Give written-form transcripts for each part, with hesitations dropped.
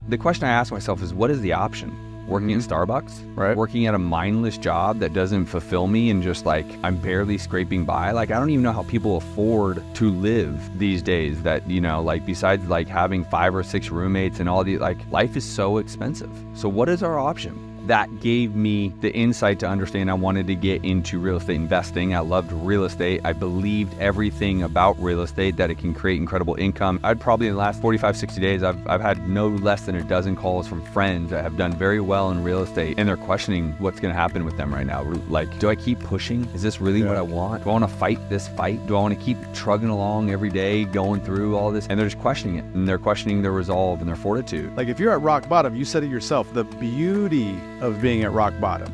the question I ask myself is, what is the option? Working at Starbucks, right? Working at a mindless job that doesn't fulfill me and just like I'm barely scraping by. Like, I don't even know how people afford to live these days that, you know, like besides like having 5 or 6 roommates and all the, like, life is so expensive. So what is our option? That gave me the insight to understand I wanted to get into real estate investing. I loved real estate. I believed everything about real estate, that it can create incredible income. I'd probably in the last 45, 60 days, I've had no less than a dozen calls from friends that have done very well in real estate, and they're questioning what's going to happen with them right now. Like, do I keep pushing? Is this really what I want? Do I want to fight this fight? Do I want to keep trugging along every day, going through all this? And they're just questioning it, and they're questioning their resolve and their fortitude. Like, if you're at rock bottom, you said it yourself, the beauty of being at rock bottom,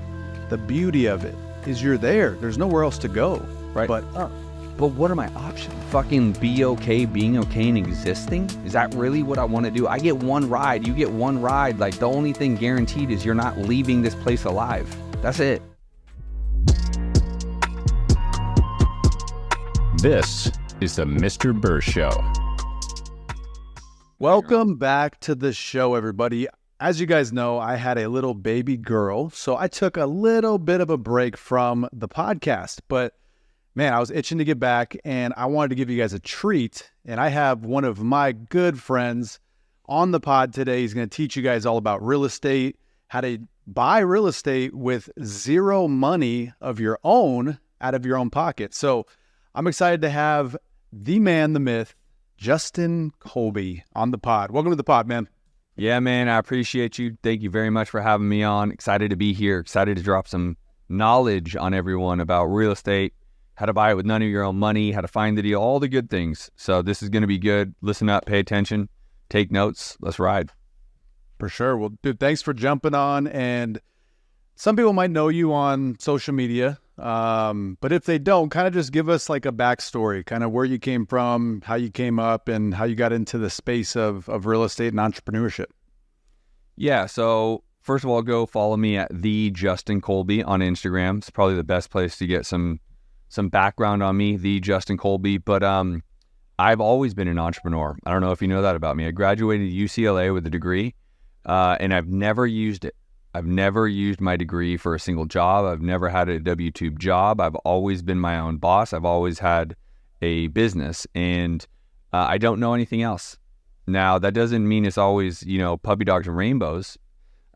the beauty of it is you're there. There's nowhere else to go, right? But what are my options? Fucking be okay being okay and existing? Is that really what I want to do? I get one ride, you get one ride. Like, the only thing guaranteed is you're not leaving this place alive. That's it. This is the Mr. Brrrr Show. Welcome back to the show, everybody. As you guys know, I had a little baby girl, so I took a little bit of a break from the podcast. But man, I was itching to get back, and I wanted to give you guys a treat. And I have one of my good friends on the pod today. He's going to teach you guys all about real estate, how to buy real estate with zero money of your own out of your own pocket. So I'm excited to have the man, the myth, Justin Colby on the pod. Welcome to the pod, man. Yeah, man, I appreciate you. Thank you very much for having me on. Excited to be here. Excited to drop some knowledge on everyone about real estate, how to buy it with none of your own money, how to find the deal, all the good things. So this is going to be good. Listen up, pay attention, take notes. Let's ride. For sure. Well, dude, thanks for jumping on. And some people might know you on social media, but if they don't, kind of just give us like a backstory, kind of where you came from, how you came up, and how you got into the space of real estate and entrepreneurship. Yeah, so first of all, go follow me at the Justin Colby on Instagram. It's probably the best place to get some background on me, the Justin Colby. But I've always been an entrepreneur. I don't know if you know that about me. I graduated UCLA with a degree, and I've never used it. I've never used my degree for a single job. I've never had a W-2 job. I've always been my own boss. I've always had a business, and I don't know anything else. Now, that doesn't mean it's always, you know, puppy dogs and rainbows,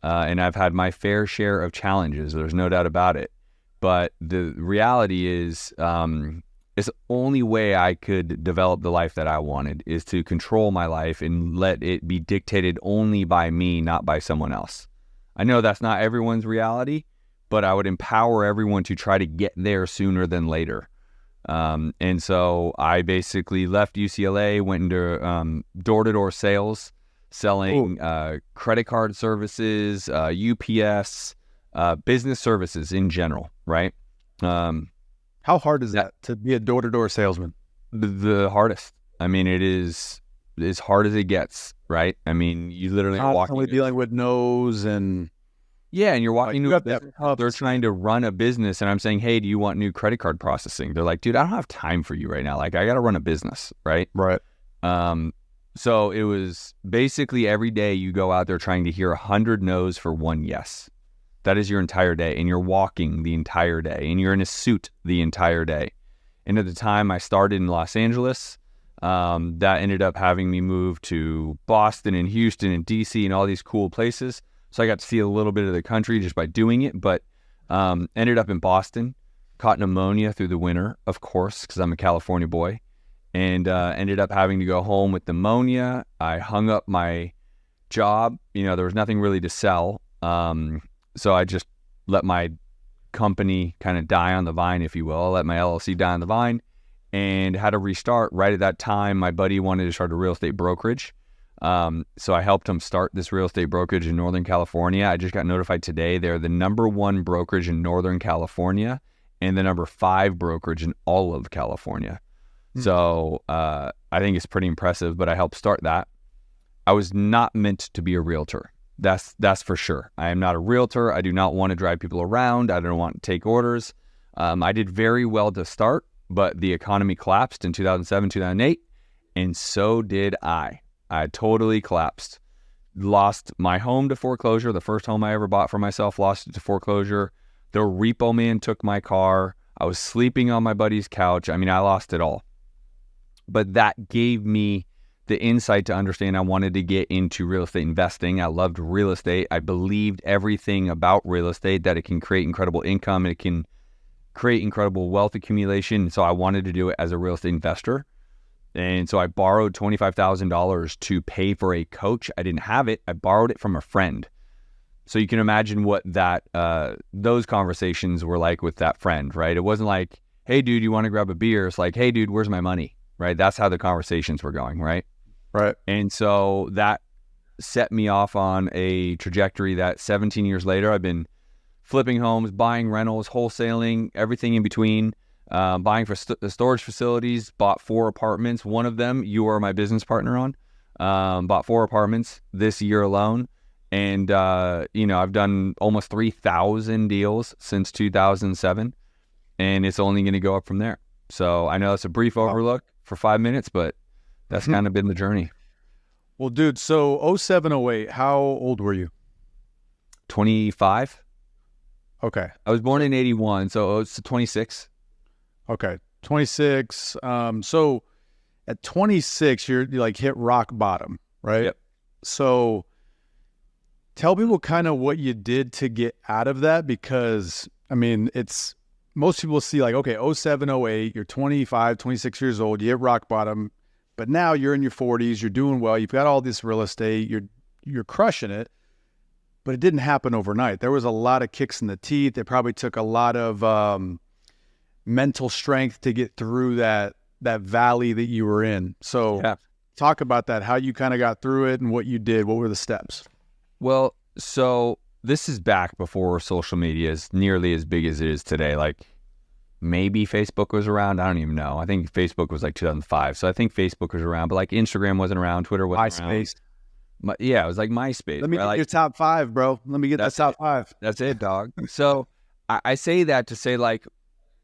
and I've had my fair share of challenges. There's no doubt about it. But the reality is, it's the only way I could develop the life that I wanted is to control my life and let it be dictated only by me, not by someone else. I know that's not everyone's reality, but I would empower everyone to try to get there sooner than later. And so I basically left UCLA, went into door-to-door sales, selling credit card services, UPS, business services in general, right? How hard is that to be a door-to-door salesman? The hardest. I mean, it is as hard as it gets, right? I mean, you literally are walking, dealing with no's and and you're walking they're trying to run a business, and I'm saying, hey, do you want new credit card processing? They're like, dude, I don't have time for you right now. Like, I got to run a business, right? Right. So it was basically every day you go out there trying to hear 100 no's for one yes. That is your entire day, and you're walking the entire day, and you're in a suit the entire day. And at the time I started in Los Angeles, that ended up having me move to Boston and Houston and DC and all these cool places. So I got to see a little bit of the country just by doing it, but ended up in Boston, caught pneumonia through the winter, of course, because I'm a California boy, and ended up having to go home with pneumonia. I hung up my job. You know, there was nothing really to sell. So I just let my company kind of die on the vine, if you will. I let my LLC die on the vine and had to restart. Right at that time, my buddy wanted to start a real estate brokerage. So I helped him start this real estate brokerage in Northern California. I just got notified today they're the #1 brokerage in Northern California and the #5 brokerage in all of California. So I think it's pretty impressive, but I helped start that. I was not meant to be a realtor. That's for sure. I am not a realtor. I do not want to drive people around. I don't want to take orders. I did very well to start, but the economy collapsed in 2007, 2008, and so did I. I totally collapsed. lost my home to foreclosure. The first home I ever bought for myself, lost it to foreclosure. The repo man took my car. I was sleeping on my buddy's couch. I mean, I lost it all. But that gave me the insight to understand I wanted to get into real estate investing. I loved real estate. I believed everything about real estate, that it can create incredible income and it can create incredible wealth accumulation. So I wanted to do it as a real estate investor. And so I borrowed $25,000 to pay for a coach. I didn't have it. I borrowed it from a friend. So you can imagine what those conversations were like with that friend, right? It wasn't like, hey, dude, you want to grab a beer? It's like, hey, dude, where's my money? Right? That's how the conversations were going, right? Right. And so that set me off on a trajectory that 17 years later, I've been flipping homes, buying rentals, wholesaling, everything in between, buying for storage facilities, bought 4 apartments. One of them you are my business partner on. Bought 4 apartments this year alone. And, I've done almost 3,000 deals since 2007, and it's only going to go up from there. So I know that's a brief overlook for 5 minutes, but that's kind of been the journey. Well, dude, so 07, 08, how old were you? 25. Okay. I was born in 81, so it's 26. Okay. 26. So at 26, you like hit rock bottom, right? Yep. So tell people kind of what you did to get out of that, because I mean, most people see like, okay, 07, 08, you're 25, 26 years old, you hit rock bottom, but now you're in your 40s, you're doing well, you've got all this real estate, you're crushing it, but it didn't happen overnight. There was a lot of kicks in the teeth. It probably took a lot of mental strength to get through that valley that you were in. So talk about that, how you kind of got through it and what you did. What were the steps? Well, so this is back before social media is nearly as big as it is today. Like maybe Facebook was around. I don't even know. I think Facebook was like 2005. So I think Facebook was around, but like Instagram wasn't around. Twitter wasn't around. MySpace. Yeah, it was like MySpace. Let me get like, your top 5, bro. Let me get that top 5. That's it, dog. So I say that to say like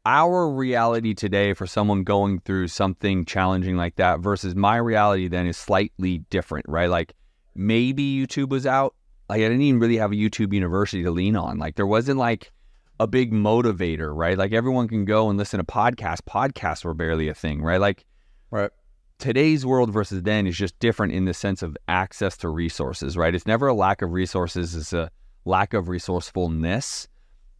our reality today for someone going through something challenging like that versus my reality then is slightly different, right? Like maybe YouTube was out. Like I didn't even really have a YouTube university to lean on. Like there wasn't like a big motivator, right? Like everyone can go and listen to podcasts. Podcasts were barely a thing, right? Like right. Today's world versus then is just different in the sense of access to resources, right? It's never a lack of resources, it's a lack of resourcefulness.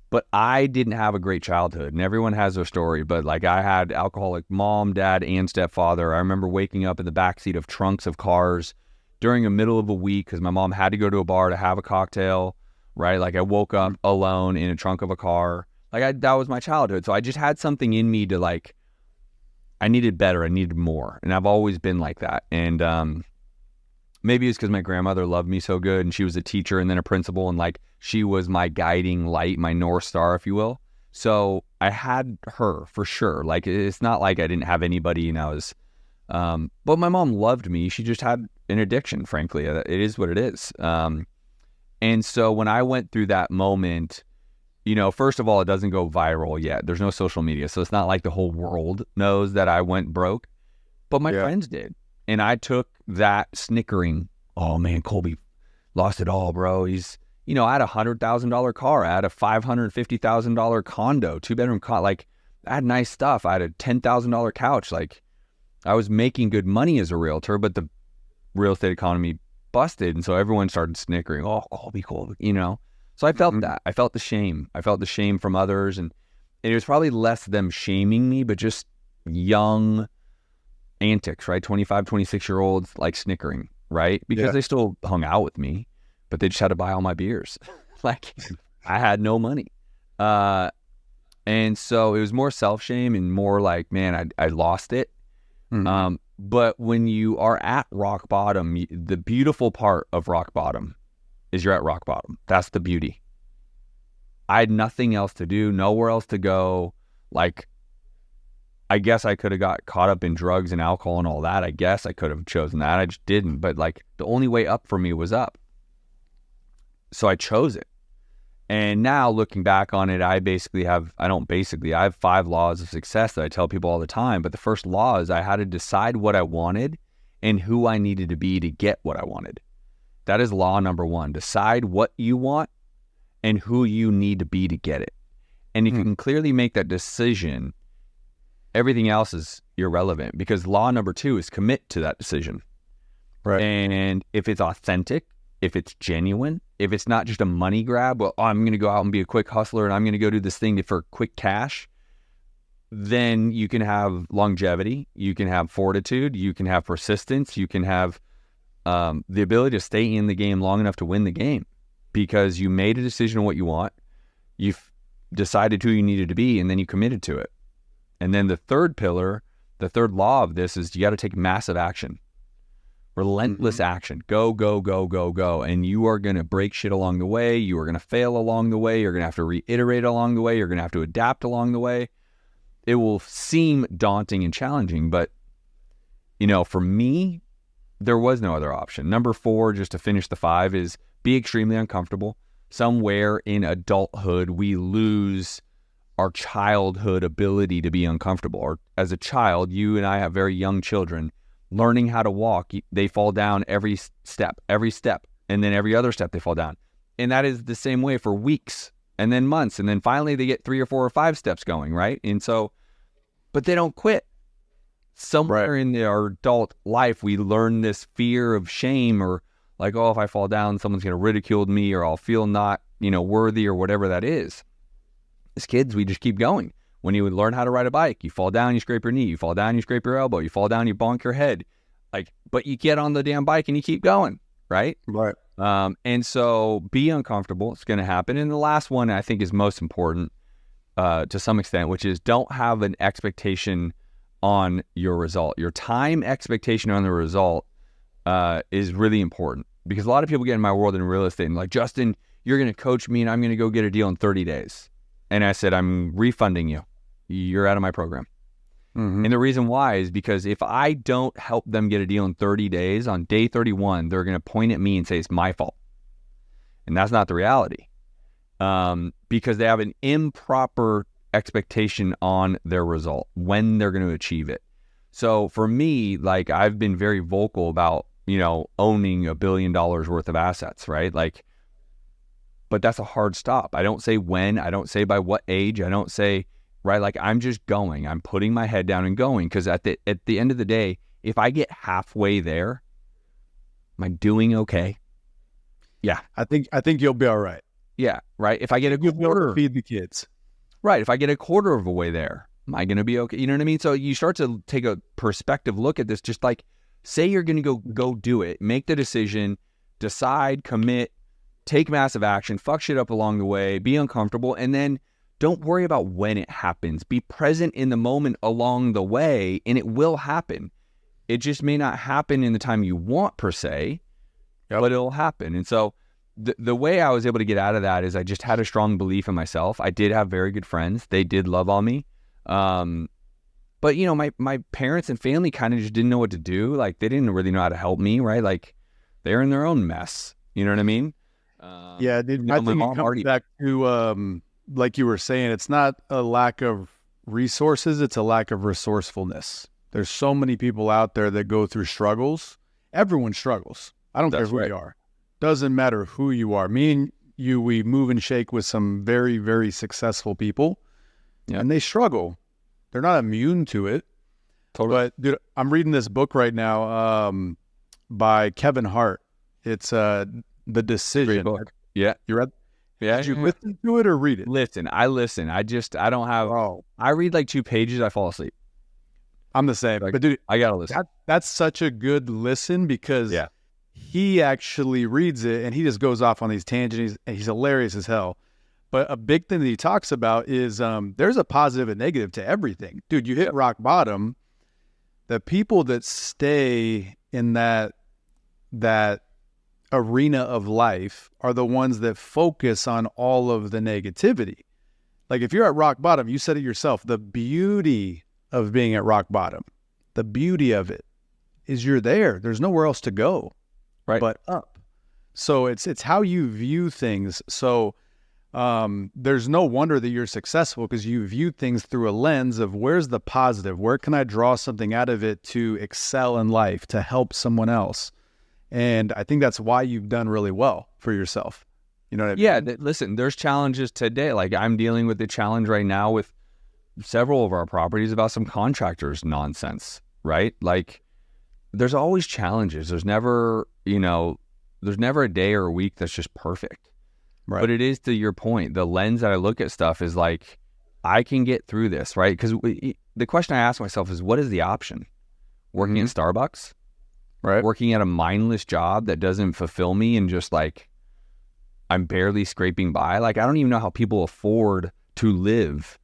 But I didn't have a great childhood, and everyone has their story. But like I had alcoholic mom, dad, and stepfather. I remember waking up in the backseat of trunks of cars during the middle of a week because my mom had to go to a bar to have a cocktail, right? Like I woke up alone in a trunk of a car. That was my childhood. So I just had something in me to like, I needed better. I needed more. And I've always been like that. And maybe it's because my grandmother loved me so good and she was a teacher and then a principal, and like she was my guiding light, my North Star, if you will. So I had her for sure. Like it's not like I didn't have anybody and I was, but my mom loved me. She just had an addiction, frankly. It is what it is. And so when I went through that moment, first of all, it doesn't go viral yet. There's no social media. So it's not like the whole world knows that I went broke, but my friends did. And I took that snickering, oh man, Colby lost it all, bro. He's, I had a $100,000 car. I had a $550,000 condo, 2-bedroom condo. Like I had nice stuff. I had a $10,000 couch. Like I was making good money as a realtor, but the real estate economy busted. And so everyone started snickering, oh, Colby. So I felt that. I felt the shame. I felt the shame from others. And it was probably less them shaming me, but just young antics, right? 25, 26-year-olds like snickering, right? Because they still hung out with me, but they just had to buy all my beers. Like I had no money. And so it was more self-shame and more like, man, I lost it. But when you are at rock bottom, the beautiful part of rock bottom is you're at rock bottom. That's the beauty. I had nothing else to do, nowhere else to go. Like, I guess I could have got caught up in drugs and alcohol and all that. I guess I could have chosen that. I just didn't. But like the only way up for me was up. So I chose it. And now looking back on it, I have 5 laws of success that I tell people all the time. But the first law is I had to decide what I wanted and who I needed to be to get what I wanted. That is law number one. Decide what you want and who you need to be to get it. And if you can clearly make that decision, everything else is irrelevant, because law number two is commit to that decision. Right. And if it's authentic, if it's genuine, if it's not just a money grab, well, I'm going to go out and be a quick hustler and I'm going to go do this thing for quick cash, then you can have longevity, you can have fortitude, you can have persistence, you can have the ability to stay in the game long enough to win the game, because you made a decision on what you want, you've decided who you needed to be, and then you committed to it. And then the third pillar, the third law of this is you got to take massive action. Relentless action. Go, go, go, go, go. And you are going to break shit along the way. You are going to fail along the way. You're going to have to reiterate along the way. You're going to have to adapt along the way. It will seem daunting and challenging, but, you know, for me, there was no other option. Number 4, just to finish the 5, is be extremely uncomfortable. Somewhere in adulthood, we lose our childhood ability to be uncomfortable. Or as a child, you and I have very young children. Learning how to walk, they fall down every step, and then every other step they fall down. And that is the same way for weeks, and then months, and then finally they get 3 or 4 or 5 steps going, right? And so, but they don't quit. Somewhere in our adult life, we learn this fear of shame, or like, oh, if I fall down, someone's going to ridicule me, or I'll feel not, worthy, or whatever that is. As kids, we just keep going. When you would learn how to ride a bike, you fall down, you scrape your knee, you fall down, you scrape your elbow, you fall down, you bonk your head. But you get on the damn bike and you keep going, right? Right. And so be uncomfortable. It's going to happen. And the last one I think is most important to some extent, which is don't have an expectation on your result. Your time expectation on the result is really important, because a lot of people get in my world in real estate and like, Justin, you're going to coach me and I'm going to go get a deal in 30 days. And I said, I'm refunding you. You're out of my program. And the reason why is because if I don't help them get a deal in 30 days, on day 31, they're going to point at me and say it's my fault. And that's not the reality, because they have an improper expectation on their result, when they're going to achieve it. So for me, like, I've been very vocal about, owning $1 billion worth of assets, right? But that's a hard stop. I don't say when, I don't say by what age, I don't say, right? Like, I'm just going, I'm putting my head down and going. Because at the end of the day, if I get halfway there, am I doing okay? Yeah. I think you'll be all right. Yeah. Right. If I get You'll be able to feed the kids. Right. If I get a quarter of a way there, am I going to be okay? You know what I mean? So you start to take a perspective look at this, just like, say you're going to go do it, make the decision, decide, commit, take massive action, fuck shit up along the way, be uncomfortable, and then don't worry about when it happens. Be present in the moment along the way, and it will happen. It just may not happen in the time you want, per se, but it'll happen. And so the way I was able to get out of that is I just had a strong belief in myself. I did have very good friends. They did love on me. But, my parents and family kind of just didn't know what to do. Like, they didn't really know how to help me, right? Like, they're in their own mess. You know what I mean? Yeah, dude, I think it comes back to, like you were saying, it's not a lack of resources, it's a lack of resourcefulness. There's so many people out there that go through struggles. Everyone struggles. I don't care who you are. Doesn't matter who you are. Me and you, we move and shake with some very, very successful people, and they struggle. They're not immune to it. Totally. But, dude, I'm reading this book right now by Kevin Hart. It's The Decision. Great book. Yeah. You read? Yeah. Did you listen to it or read it? I listen. I don't have, I read like 2 pages, I fall asleep. I'm the same. But dude, I got to listen. That's such a good listen, because he actually reads it and he just goes off on these tangents. He's hilarious as hell. But a big thing that he talks about is there's a positive and negative to everything. Dude, you hit rock bottom. The people that stay in that arena of life are the ones that focus on all of the negativity. Like, if you're at rock bottom, you said it yourself, the beauty of being at rock bottom, the beauty of it is you're there. There's nowhere else to go, right, but up. So it's how you view things. So there's no wonder that you're successful, because you view things through a lens of, where's the positive? Where can I draw something out of it to excel in life, to help someone else? And I think that's why you've done really well for yourself. You know what I mean? Yeah, listen, there's challenges today. Like I'm dealing with the challenge right now with several of our properties about some contractors nonsense, right? Like there's always challenges. There's never a day or a week that's just perfect. Right. But it is, to your point, the lens that I look at stuff is like, I can get through this, right? Because the question I ask myself is, what is the option? Working at Starbucks? Right. Working at a mindless job that doesn't fulfill me and just like, I'm barely scraping by? Like, I don't even know how people afford to live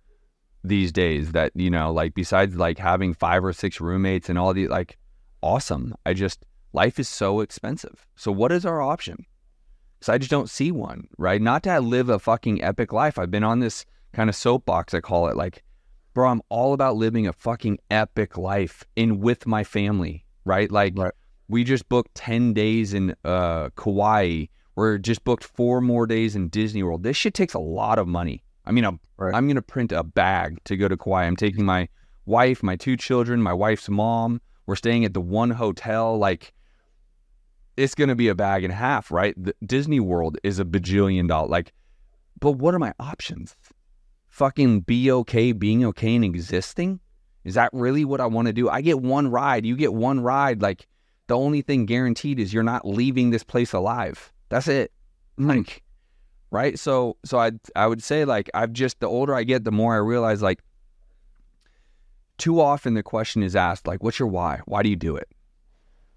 these days that, like besides like having 5 or 6 roommates and all the like, awesome. Life is so expensive. So what is our option? So I just don't see one, right? Not to live a fucking epic life. I've been on this kind of soapbox, I call it, like, bro, I'm all about living a fucking epic life with my family, right? Like, we just booked 10 days in Kauai. We're just booked 4 more days in Disney World. This shit takes a lot of money. I mean, I'm going to print a bag to go to Kauai. I'm taking my wife, my 2 children, my wife's mom. We're staying at the one hotel. Like, it's going to be a bag and a half, right? Disney World is $1 bajillion. Like, but what are my options? Fucking being okay and existing? Is that really what I want to do? I get one ride. You get one ride. Like, the only thing guaranteed is you're not leaving this place alive. That's it. Like, right? So I would say, like, the older I get, the more I realize, like, too often the question is asked, like, what's your why? Why do you do it?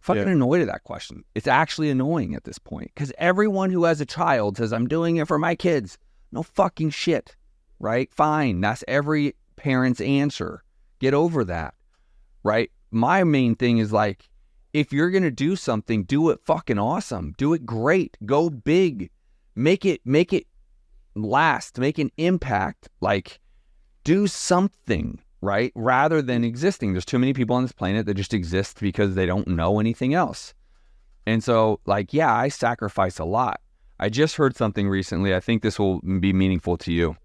Fucking annoyed at that question. It's actually annoying at this point because everyone who has a child says, I'm doing it for my kids. No fucking shit, right? Fine. That's every parent's answer. Get over that, right? My main thing is like, if you're going to do something, do it fucking awesome. Do it great. Go big. Make it last. Make an impact. Like, do something, right? Rather than existing. There's too many people on this planet that just exist because they don't know anything else. And so, like, yeah, I sacrifice a lot. I just heard something recently. I think this will be meaningful to you.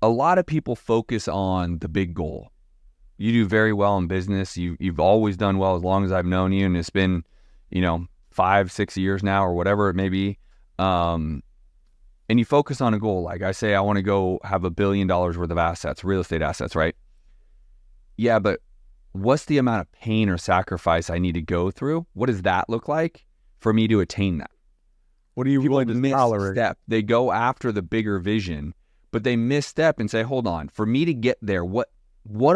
A lot of people focus on the big goal. You do very well in business. You've always done well as long as I've known you. And it's been, 5-6 years now or whatever it may be. And you focus on a goal. Like I say, I want to go have $1 billion worth of assets, real estate assets, right? Yeah, but what's the amount of pain or sacrifice I need to go through? What does that look like for me to attain that? What are you willing to tolerate? Step. They go after the bigger vision, but they misstep and say, hold on, for me to get there, what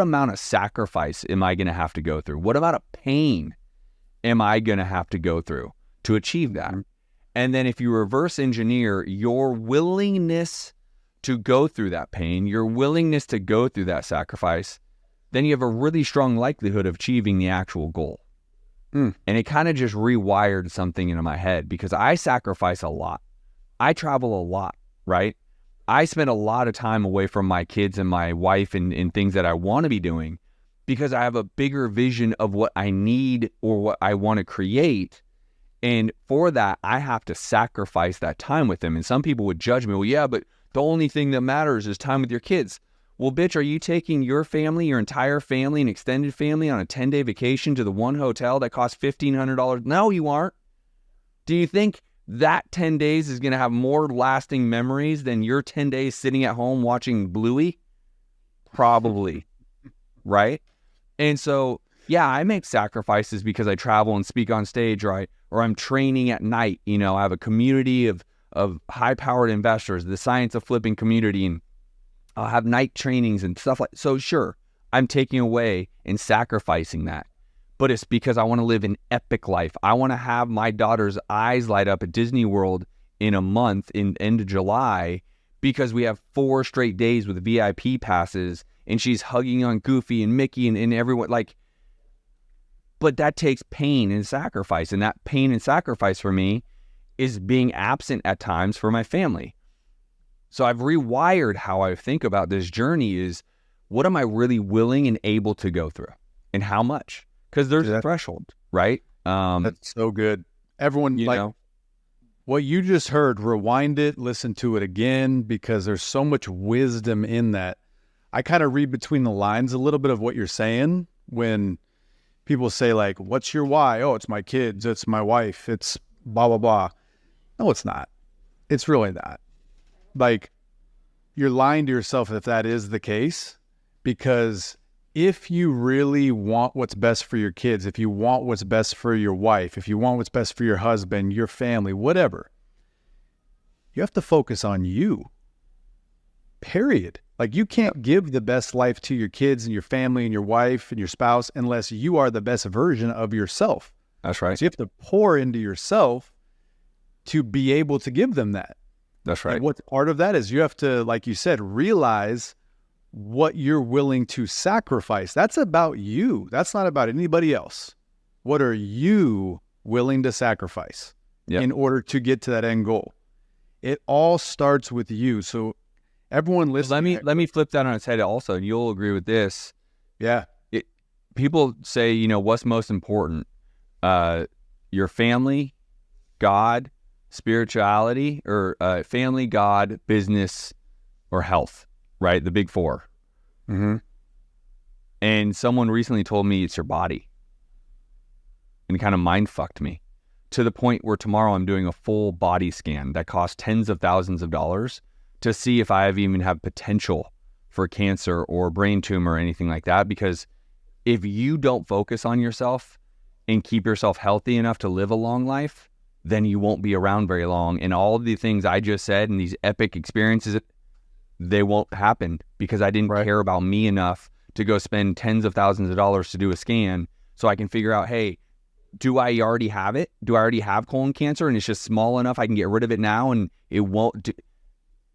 amount of sacrifice am I going to have to go through? What amount of pain am I going to have to go through to achieve that? And then if you reverse engineer your willingness to go through that pain, your willingness to go through that sacrifice, then you have a really strong likelihood of achieving the actual goal. And it kind of just rewired something into my head because I sacrifice a lot. I travel a lot, right? I spend a lot of time away from my kids and my wife and things that I want to be doing because I have a bigger vision of what I need or what I want to create. And for that, I have to sacrifice that time with them. And some people would judge me, well, yeah, but the only thing that matters is time with your kids. Well, bitch, are you taking your family, your entire family, and extended family on a 10-day vacation to the one hotel that costs $1,500? No, you aren't. Do you think that 10 days is going to have more lasting memories than your 10 days sitting at home watching Bluey? Probably, right? And so, yeah, I make sacrifices because I travel and speak on stage, right? Or I'm training at night. I have a community of high-powered investors, the science of flipping community, and I'll have night trainings and stuff like. So sure, I'm taking away and sacrificing that. But it's because I want to live an epic life. I want to have my daughter's eyes light up at Disney World in a month, in end of July, because we have 4 straight days with VIP passes, and she's hugging on Goofy and Mickey and everyone. Like, but that takes pain and sacrifice, and that pain and sacrifice for me is being absent at times for my family. So I've rewired how I think about this journey is, what am I really willing and able to go through, and how much? Because there's a threshold, right? That's so good. Everyone, what you just heard, rewind it, listen to it again, because there's so much wisdom in that. I kind of read between the lines a little bit of what you're saying when people say like, what's your why? Oh, it's my kids. It's my wife. It's blah, blah, blah. No, it's not. It's really not. Like, you're lying to yourself if that is the case, because if you really want what's best for your kids, if you want what's best for your wife, if you want what's best for your husband, your family, whatever, you have to focus on you. Period. Like, you can't give the best life to your kids and your family and your wife and your spouse unless you are the best version of yourself. That's right. So you have to pour into yourself to be able to give them that. That's right. And what's part of that is you have to, like you said, realize what you're willing to sacrifice. That's about you. That's not about anybody else. What are you willing to sacrifice in order to get to that end goal? It all starts with you. So everyone listening. Let me flip that on its head also, and you'll agree with this. Yeah. People say, you know, what's most important? Your family, God, spirituality, or family, God, business, or health, right? The big four. Mm-hmm. And someone recently told me it's your body. And it kind of mind fucked me to the point where tomorrow I'm doing a full body scan that costs tens of thousands of dollars to see if I even have potential for cancer or brain tumor or anything like that. Because if you don't focus on yourself and keep yourself healthy enough to live a long life, then you won't be around very long. And all of the things I just said and these epic experiences, they won't happen because I didn't care about me enough to go spend tens of thousands of dollars to do a scan so I can figure out, hey, do I already have it? Do I already have colon cancer and it's just small enough I can get rid of it now and it won't do?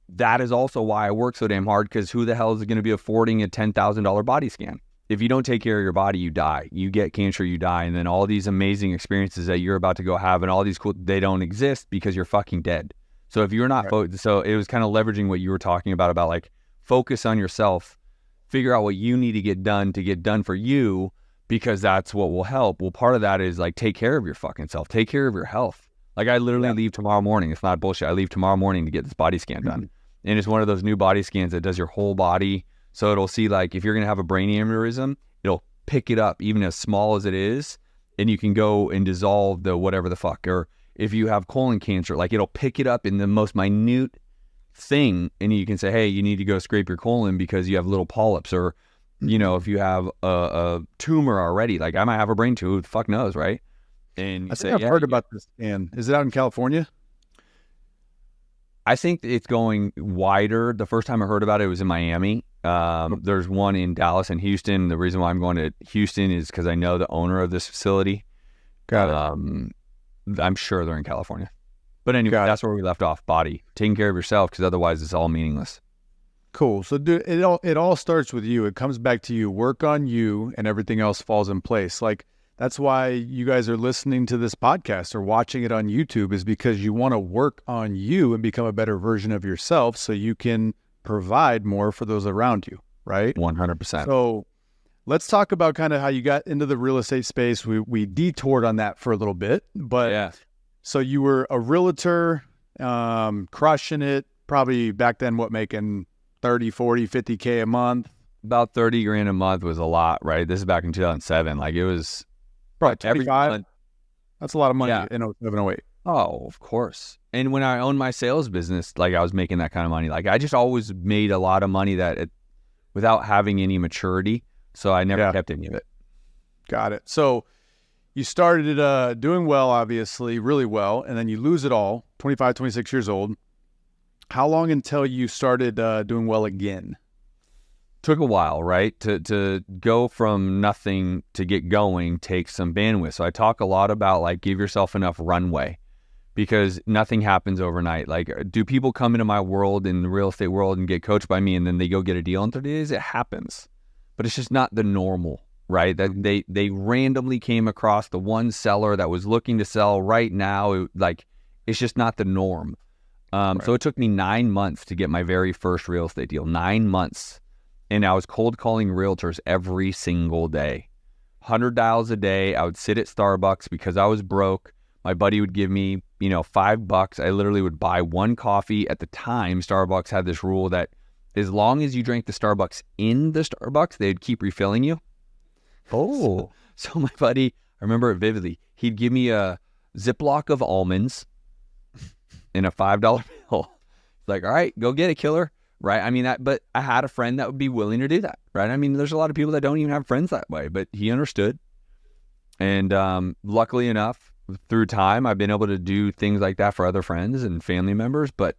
That is also why I work so damn hard, because who the hell is going to be affording a $10,000 body scan? If you don't take care of your body, you die. You get cancer, you die. And then all these amazing experiences that you're about to go have and all these cool, they don't exist because you're fucking dead. So if you're not, so it was kind of leveraging what you were talking about like focus on yourself, figure out what you need to get done for you, because that's what will help. Well, part of that is like, take care of your fucking self, take care of your health. Like I literally leave tomorrow morning. It's not bullshit. I leave tomorrow morning to get this body scan done. And it's one of those new body scans that does your whole body. So it'll see like if you're going to have a brain aneurysm, it'll pick it up even as small as it is. And you can go and dissolve the whatever the fuck. Or if you have colon cancer, like it'll pick it up in the most minute thing. And you can say, hey, you need to go scrape your colon because you have little polyps. Or, you know, if you have a tumor already, like I might have a brain tumor, who the fuck knows, right? And I think I've heard about this scan. Is it out in California? I think it's going wider. The first time I heard about it was in Miami. There's one in Dallas and Houston. The reason why I'm going to Houston is because I know the owner of this facility. Got it. I'm sure they're in California. But anyway, that's where we left off. Body. Taking care of yourself, because otherwise it's all meaningless. Cool. So it all starts with you. It comes back to you. Work on you and everything else falls in place. Like, that's why you guys are listening to this podcast or watching it on YouTube, is because you want to work on you and become a better version of yourself so you can provide more for those around you, right? 100%. So let's talk about kind of how you got into the real estate space. We detoured on that for a little bit, but yeah. So you were a realtor, crushing it, probably back then, making 30, 40, 50K a month? About 30 grand a month was a lot, right? This is back in 2007. Like it was probably 25. That's a lot of money in 07, 08. Oh, of course. And when I owned my sales business, like I was making that kind of money. Like I just always made a lot of money without having any maturity. So I never kept any of it. Got it. So you started doing well, obviously, really well, and then you lose it all, 25, 26 years old. How long until you started doing well again? Took a while, right? To go from nothing to get going takes some bandwidth. So I talk a lot about like give yourself enough runway, because nothing happens overnight. Like, do people come into my world, in the real estate world, and get coached by me and then they go get a deal in 30 days? It happens, but it's just not the normal, right? That they randomly came across the one seller that was looking to sell right now. It's just not the norm. So it took me 9 months to get my very first real estate deal. 9 months. And I was cold calling realtors every single day. 100 dials a day. I would sit at Starbucks because I was broke. My buddy would give me, $5. I literally would buy one coffee. At the time, Starbucks had this rule that as long as you drank the Starbucks in the Starbucks, they'd keep refilling you. Oh. So my buddy, I remember it vividly. He'd give me a Ziploc of almonds in a $5 bill. Like, all right, go get it, killer. Right? I mean, but I had a friend that would be willing to do that. Right? I mean, there's a lot of people that don't even have friends that way, but he understood. And luckily enough, through time, I've been able to do things like that for other friends and family members. But,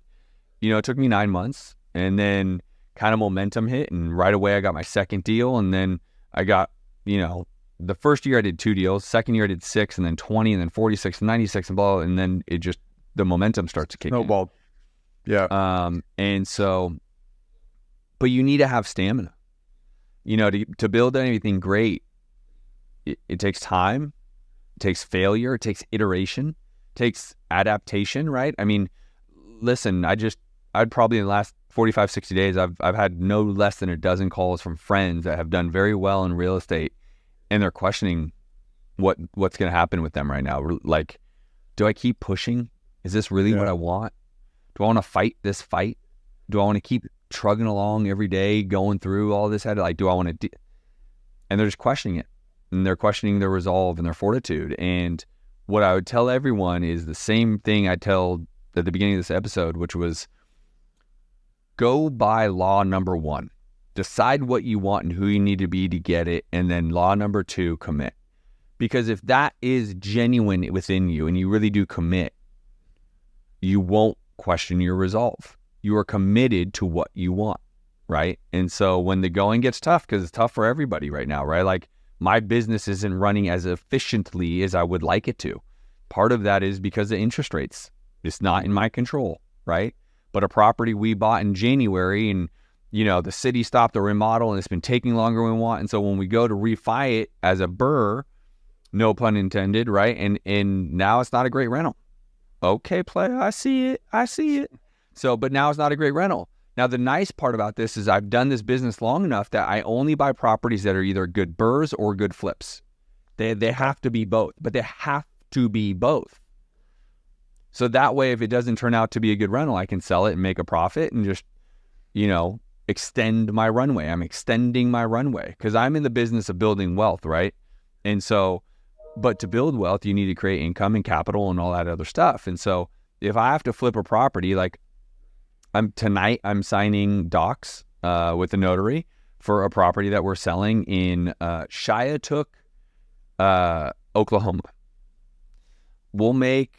it took me 9 months, and then kind of momentum hit, and right away I got my second deal. And then I got, the first year I did 2 deals, second year I did 6, and then 20, and then 46, and 96, and blah, and then the momentum starts to kick in. Snowball. Yeah. And so, but you need to have stamina, to build anything great. It takes time, it takes failure, it takes iteration, it takes adaptation, right? I mean, listen, I'd probably in the last 45, 60 days, I've had no less than a dozen calls from friends that have done very well in real estate, and they're questioning what's going to happen with them right now. Like, do I keep pushing? Is this really what I want? Do I want to fight this fight? Do I want to keep trugging along every day, going through all this? Like, do I want to and they're just questioning it. And they're questioning their resolve and their fortitude. And what I would tell everyone is the same thing I tell at the beginning of this episode, which was go by law number 1. Decide what you want and who you need to be to get it. And then law number 2, commit. Because if that is genuine within you and you really do commit, you won't question your resolve. You are committed to what you want, right? And so when the going gets tough, because it's tough for everybody right now, right? Like, my business isn't running as efficiently as I would like it to. Part of that is because of interest rates. It's not in my control, right? But a property we bought in January, and the city stopped the remodel, and it's been taking longer than we want. And so when we go to refi it as a BRRRR, no pun intended, right? And now it's not a great rental. Okay, player, I see it. So, but now it's not a great rental. Now, the nice part about this is I've done this business long enough that I only buy properties that are either good BRRRRs or good flips. They have to be both, but they have to be both. So that way, if it doesn't turn out to be a good rental, I can sell it and make a profit and just, extend my runway. I'm extending my runway because I'm in the business of building wealth, right? And so, but to build wealth, you need to create income and capital and all that other stuff. And so if I have to flip a property, like tonight I'm signing docs with a notary for a property that we're selling in Shiatook, Oklahoma. We'll make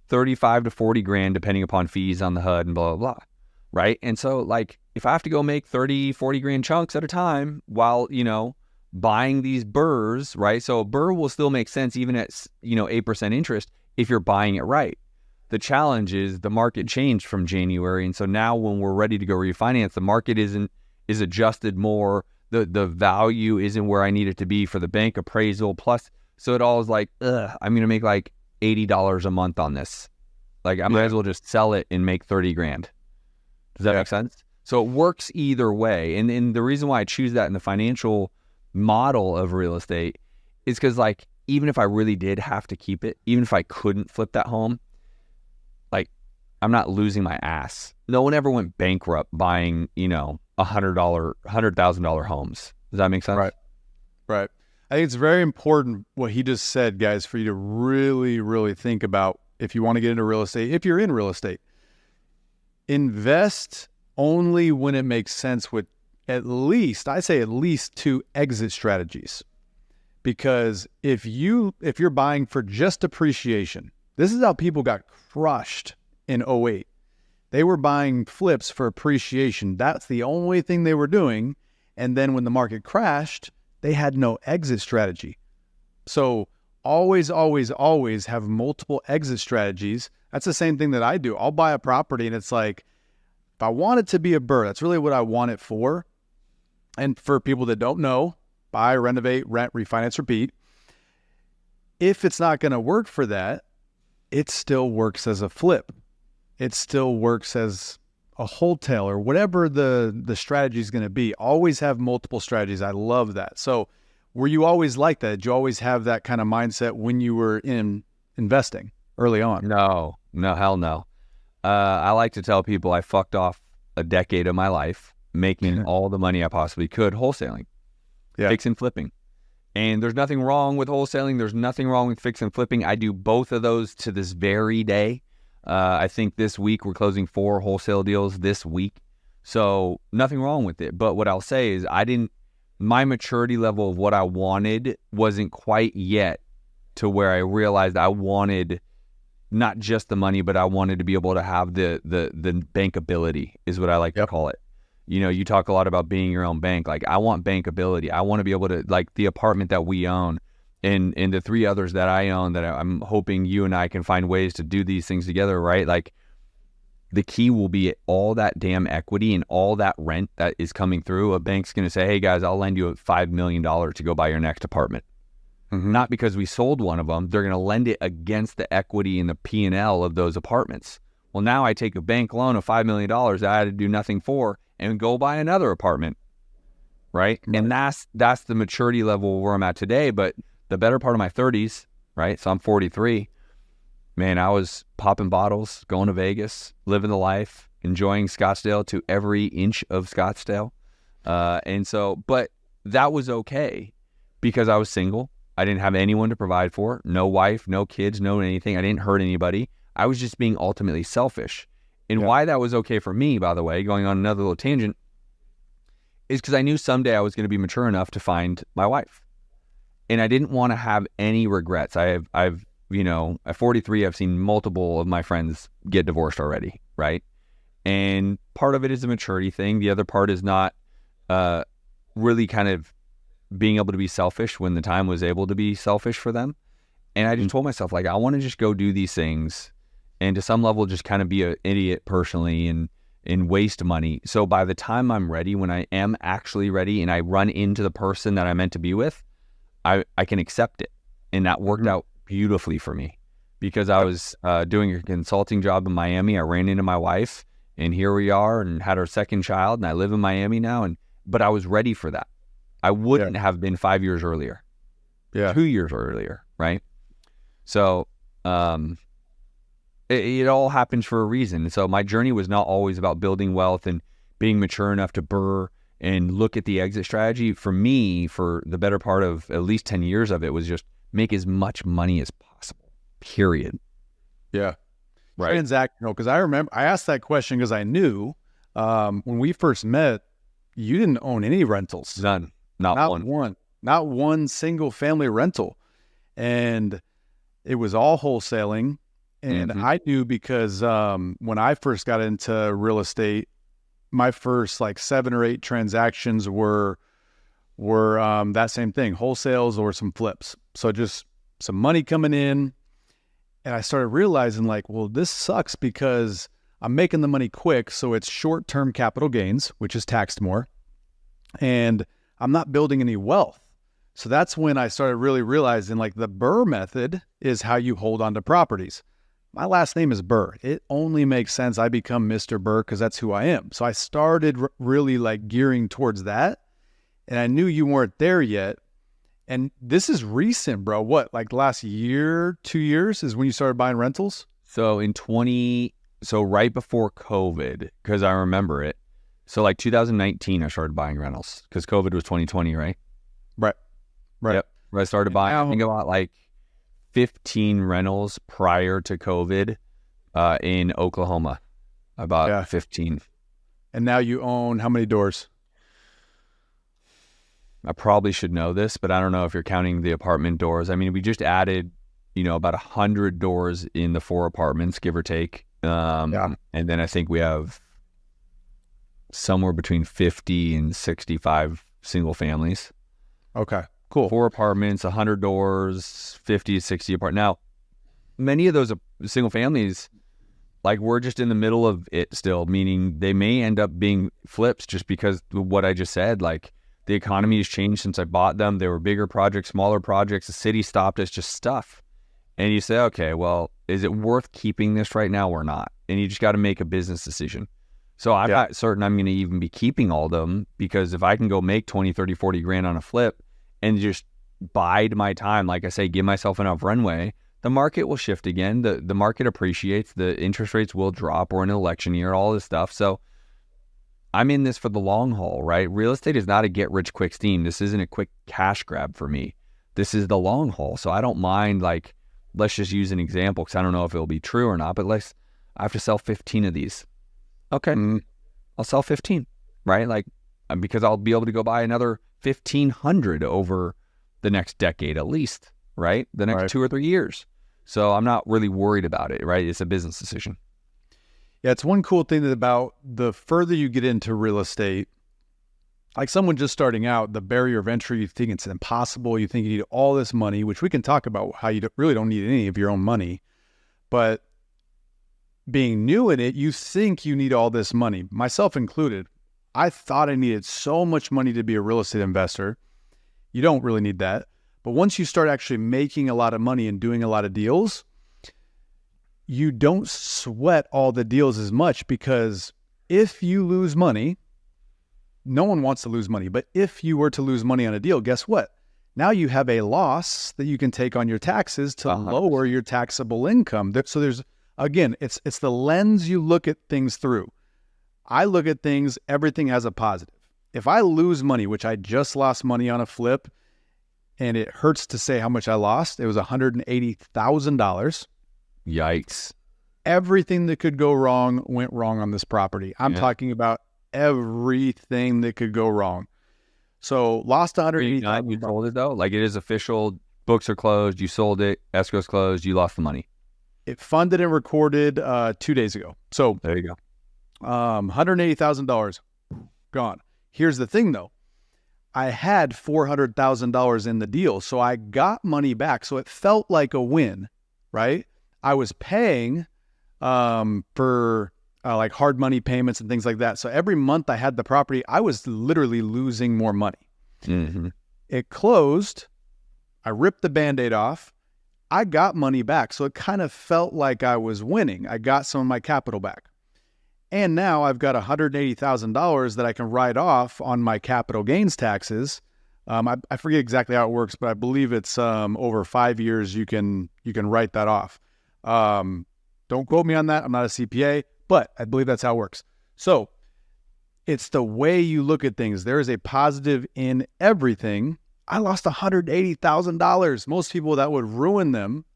35 to 40 grand depending upon fees on the HUD and blah, blah, blah, right? And so, like, if I have to go make 30, 40 grand chunks at a time while, buying these BRRRRs, right? So a BRRRR will still make sense even at, 8% interest if you're buying it right. The challenge is the market changed from January. And so now when we're ready to go refinance, the market is adjusted more. The value isn't where I need it to be for the bank appraisal. Plus, so it all is like, I'm going to make like $80 a month on this. Like, I might as well just sell it and make 30 grand. Does that make sense? So it works either way. And the reason why I choose that in the financial model of real estate is because, like, even if I really did have to keep it, even if I couldn't flip that home, like, I'm not losing my ass. No one ever went bankrupt buying, $100,000 homes. Does that make sense? Right. I think it's very important what he just said, guys, for you to really, really think about if you want to get into real estate, if you're in real estate. Invest only when it makes sense with at least 2 exit strategies. Because if you're buying for just appreciation, this is how people got crushed in 2008. They were buying flips for appreciation. That's the only thing they were doing. And then when the market crashed, they had no exit strategy. So always, always, always have multiple exit strategies. That's the same thing that I do. I'll buy a property and it's like, if I want it to be a BRRRR, that's really what I want it for. And for people that don't know, buy, renovate, rent, refinance, repeat. If it's not going to work for that, it still works as a flip. It still works as a wholesale or whatever the strategy is going to be. Always have multiple strategies. I love that. So were you always like that? Did you always have that kind of mindset when you were in investing early on? No, hell no. I like to tell people I fucked off a decade of my life making all the money I possibly could wholesaling, fix and flipping. And there's nothing wrong with wholesaling. There's nothing wrong with fix and flipping. I do both of those to this very day. I think this week we're closing 4 wholesale deals this week. So nothing wrong with it. But what I'll say is my maturity level of what I wanted wasn't quite yet to where I realized I wanted not just the money, but I wanted to be able to have the bankability is what I like to call it. You know, you talk a lot about being your own bank. Like, I want bankability. I want to be able to, like, the apartment that we own and the 3 others that I own that I'm hoping you and I can find ways to do these things together, right? Like, the key will be all that damn equity and all that rent that is coming through. A bank's going to say, hey, guys, I'll lend you $5 million to go buy your next apartment. Not because we sold one of them. They're going to lend it against the equity and the P&L of those apartments. Well, now I take a bank loan of $5 million that I had to do nothing for and go buy another apartment, right? And that's the maturity level where I'm at today. But the better part of my 30s, right? So I'm 43. Man, I was popping bottles, going to Vegas, living the life, enjoying Scottsdale to every inch of Scottsdale. But that was okay because I was single. I didn't have anyone to provide for, no wife, no kids, no anything. I didn't hurt anybody. I was just being ultimately selfish. And why that was okay for me, by the way, going on another little tangent, is because I knew someday I was going to be mature enough to find my wife. And I didn't want to have any regrets. I've you know, at 43, I've seen multiple of my friends get divorced already, right? And part of it is a maturity thing. The other part is not really kind of being able to be selfish when the time was able to be selfish for them. And I just told myself, like, I want to just go do these things and to some level just kind of be an idiot personally and waste money. So by the time I'm ready, when I am actually ready and I run into the person that I meant to be with, I can accept it. And that worked out beautifully for me because I was doing a consulting job in Miami. I ran into my wife and here we are and had our second child and I live in Miami now. But I was ready for that. I wouldn't have been 5 years earlier. 2 years earlier, right? So it all happens for a reason. And so my journey was not always about building wealth and being mature enough to burr and look at the exit strategy. For me, for the better part of at least 10 years of it was just make as much money as possible, period. Yeah. Right. Transactional. Because I remember I asked that question because I knew when we first met, you didn't own any rentals. None. Not one. Not one single family rental. And it was all wholesaling. And I knew because when I first got into real estate, my first like 7 or 8 transactions were that same thing, wholesales or some flips. So just some money coming in. And I started realizing like, well, this sucks because I'm making the money quick. So it's short-term capital gains, which is taxed more. And I'm not building any wealth. So that's when I started really realizing like the Brrrr method is how you hold on to properties. My last name is Brrrr. It only makes sense I become Mr. Brrrr because that's who I am. So I started really like gearing towards that. And I knew you weren't there yet. And this is recent, bro. What, like last year, 2 years is when you started buying rentals? So so right before COVID, because I remember it. So like 2019, I started buying rentals because COVID was 2020, right? Right. Yep. I started buying, I think about like 15 rentals prior to COVID in Oklahoma. About 15. And now you own how many doors? I probably should know this, but I don't know if you're counting the apartment doors. I mean, we just added, about 100 doors in the 4 apartments, give or take. And then I think we have somewhere between 50 and 65 single families. Okay, cool. 4 apartments, 100 doors, 50 to 60 apartments. Now, many of those single families, like we're just in the middle of it still, meaning they may end up being flips just because of what I just said. Like the economy has changed since I bought them. There were bigger projects, smaller projects. The city stopped us, just stuff. And you say, okay, well, is it worth keeping this right now or not? And you just got to make a business decision. So I'm not certain I'm going to even be keeping all of them because if I can go make 20, 30, 40 grand on a flip and just bide my time, like I say, give myself enough runway, the market will shift again. The market appreciates, the interest rates will drop. We're in an election year, all this stuff. So I'm in this for the long haul, right? Real estate is not a get rich quick scheme. This isn't a quick cash grab for me. this is the long haul. So I don't mind, like, let's just use an example because I don't know if it'll be true or not, but I have to sell 15 of these. Okay. I'll sell 15, right? Like, because I'll be able to go buy another 1,500 over the next decade at least, right? The next 2 or 3 years. So I'm not really worried about it, right? It's a business decision. Yeah, it's one cool thing about the further you get into real estate, like someone just starting out, the barrier of entry, you think it's impossible. You think you need all this money, which we can talk about how you really don't need any of your own money. But being new in it, you think you need all this money, myself included. I thought I needed so much money to be a real estate investor. You don't really need that. But once you start actually making a lot of money and doing a lot of deals, you don't sweat all the deals as much, because if you lose money, no one wants to lose money, but if you were to lose money on a deal, guess what? Now you have a loss that you can take on your taxes to lower your taxable income. So there's, again, it's the lens you look at things through. I look at things, everything has a positive. If I lose money, which I just lost money on a flip, and it hurts to say how much I lost, it was $180,000. Yikes. Everything that could go wrong went wrong on this property. I'm talking about everything that could go wrong. So lost $180,000. You sold it though? Like, it is official, books are closed, you sold it, escrow's closed, you lost the money. It funded and recorded 2 days ago. So there you go. $180,000 gone. Here's the thing though. I had $400,000 in the deal, so I got money back. So it felt like a win, right? I was paying for like hard money payments and things like that. So every month I had the property, I was literally losing more money. Mm-hmm. It closed. I ripped the Band-Aid off. I got money back. So it kind of felt like I was winning. I got some of my capital back. And now I've got $180,000 that I can write off on my capital gains taxes. I forget exactly how it works, but I believe it's over 5 years you can write that off. Don't quote me on that. I'm not a CPA, but I believe that's how it works. So it's the way you look at things. There is a positive in everything. I lost $180,000. Most people, that would ruin them,